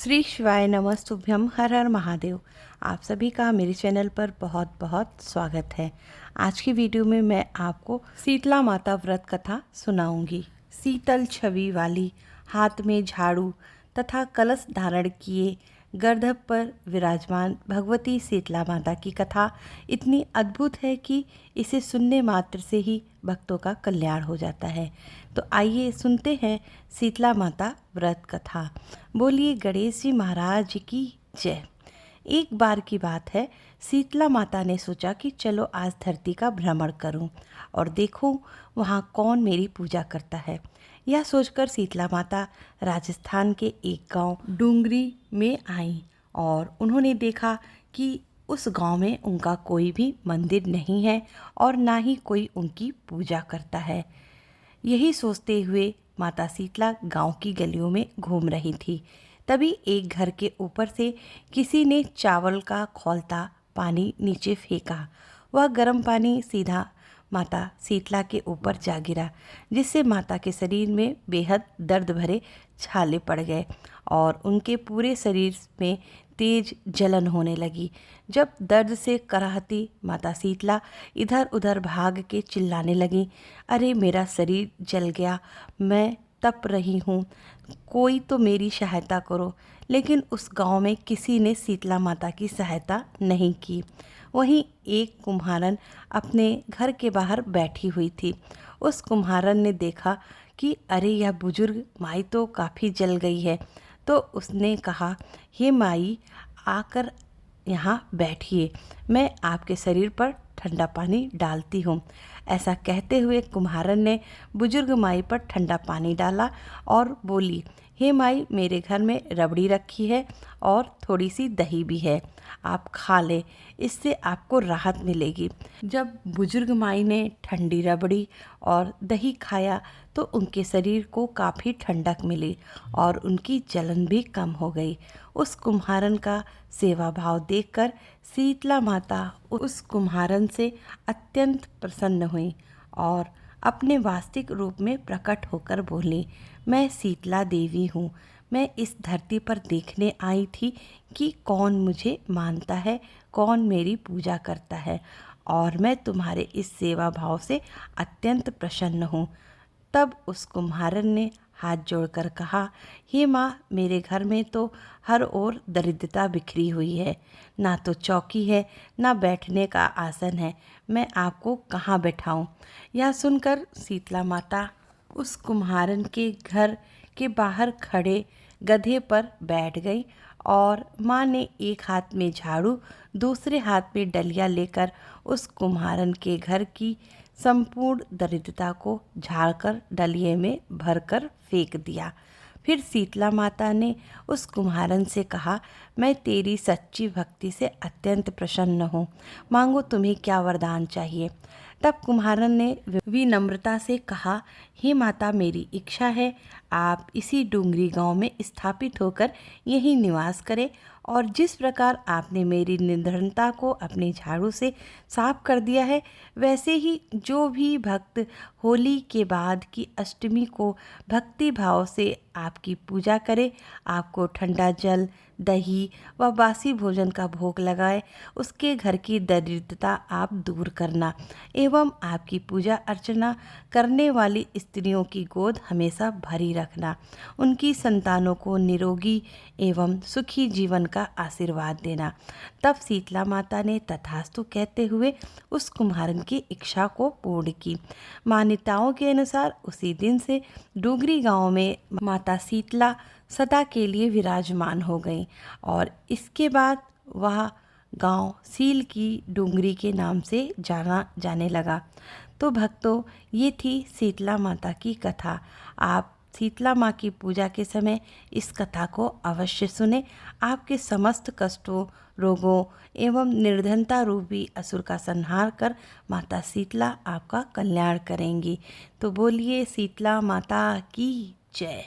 श्री शिवाय नमस्तुभ्यम, हर हर महादेव। आप सभी का मेरे चैनल पर बहुत बहुत स्वागत है। आज की वीडियो में मैं आपको शीतला माता व्रत कथा सुनाऊंगी। शीतल छवि वाली, हाथ में झाड़ू तथा कलश धारण किए, गर्दभ पर विराजमान भगवती शीतला माता की कथा इतनी अद्भुत है कि इसे सुनने मात्र से ही भक्तों का कल्याण हो जाता है। तो आइए सुनते हैं शीतला माता व्रत कथा। बोलिए गणेश जी महाराज की जय। एक बार की बात है, शीतला माता ने सोचा कि चलो आज धरती का भ्रमण करूं और देखूं वहां कौन मेरी पूजा करता है। यह सोचकर शीतला माता राजस्थान के एक गांव डूंगरी में आई और उन्होंने देखा कि उस गांव में उनका कोई भी मंदिर नहीं है और ना ही कोई उनकी पूजा करता है। यही सोचते हुए माता शीतला गांव की गलियों में घूम रही थी। तभी एक घर के ऊपर से किसी ने चावल का खौलता पानी नीचे फेंका। वह गर्म पानी सीधा माता शीतला के ऊपर जा गिरा, जिससे माता के शरीर में बेहद दर्द भरे छाले पड़ गए और उनके पूरे शरीर में तेज जलन होने लगी। जब दर्द से कराहती माता शीतला इधर उधर भाग के चिल्लाने लगी, अरे मेरा शरीर जल गया, मैं तप रही हूँ, कोई तो मेरी सहायता करो। लेकिन उस गांव में किसी ने शीतला माता की सहायता नहीं की। वहीं एक कुम्हारन अपने घर के बाहर बैठी हुई थी। उस कुम्हारन ने देखा कि अरे यह बुजुर्ग माई तो काफ़ी जल गई है, तो उसने कहा, हे माई आकर यहाँ बैठिए, मैं आपके शरीर पर ठंडा पानी डालती हूँ। ऐसा कहते हुए कुम्हारन ने बुजुर्ग माई पर ठंडा पानी डाला और बोली, हे माई मेरे घर में रबड़ी रखी है और थोड़ी सी दही भी है, आप खा लें, इससे आपको राहत मिलेगी। जब बुजुर्ग माई ने ठंडी रबड़ी और दही खाया तो उनके शरीर को काफ़ी ठंडक मिली और उनकी जलन भी कम हो गई। उस कुम्हारन का सेवा भाव देखकर शीतला माता उस कुम्हारन से अत्यंत प्रसन्न हुई और अपने वास्तविक रूप में प्रकट होकर बोली, मैं शीतला देवी हूँ। मैं इस धरती पर देखने आई थी कि कौन मुझे मानता है, कौन मेरी पूजा करता है, और मैं तुम्हारे इस सेवा भाव से अत्यंत प्रसन्न हूँ। तब उस कुम्हारन ने हाथ जोड़कर कहा, हे माँ मेरे घर में तो हर ओर दरिद्रता बिखरी हुई है, ना तो चौकी है ना बैठने का आसन है, मैं आपको कहाँ बैठाऊँ। यह सुनकर शीतला माता उस कुम्हारन के घर के बाहर खड़े गधे पर बैठ गई और माँ ने एक हाथ में झाड़ू दूसरे हाथ में डलिया लेकर उस कुम्हारन के घर की संपूर्ण दरिद्रता को झाड़कर डलिये में भरकर फेंक दिया। फिर शीतला माता ने उस कुम्हारन से कहा, मैं तेरी सच्ची भक्ति से अत्यंत प्रसन्न हूँ, मांगो तुम्हें क्या वरदान चाहिए। तब कुम्हारन ने विनम्रता से कहा, हे माता मेरी इच्छा है आप इसी डूंगरी गांव में स्थापित होकर यहीं निवास करें और जिस प्रकार आपने मेरी निर्धनता को अपने झाड़ू से साफ कर दिया है, वैसे ही जो भी भक्त होली के बाद की अष्टमी को भक्ति भाव से आपकी पूजा करे, आपको ठंडा जल, दही व बासी भोजन का भोग लगाए, उसके घर की दरिद्रता आप दूर करना एवं आपकी पूजा अर्चना करने वाली स्त्रियों की गोद हमेशा भरी रखना, उनकी संतानों को निरोगी एवं सुखी जीवन का आशीर्वाद देना। तब शीतला माता ने तथास्तु कहते हुए उस कुम्हारन की इच्छा को पूर्ण की। मान्यताओं के अनुसार उसी दिन से डूंगरी गांव में माता शीतला सदा के लिए विराजमान हो गई और इसके बाद वह गांव सील की डूंगरी के नाम से जाना जाने लगा। तो भक्तों, ये थी शीतला माता की कथा। आप शीतला माँ की पूजा के समय इस कथा को अवश्य सुने। आपके समस्त कष्टों, रोगों एवं निर्धनता रूपी असुर का संहार कर माता शीतला आपका कल्याण करेंगी। तो बोलिए शीतला माता की जय।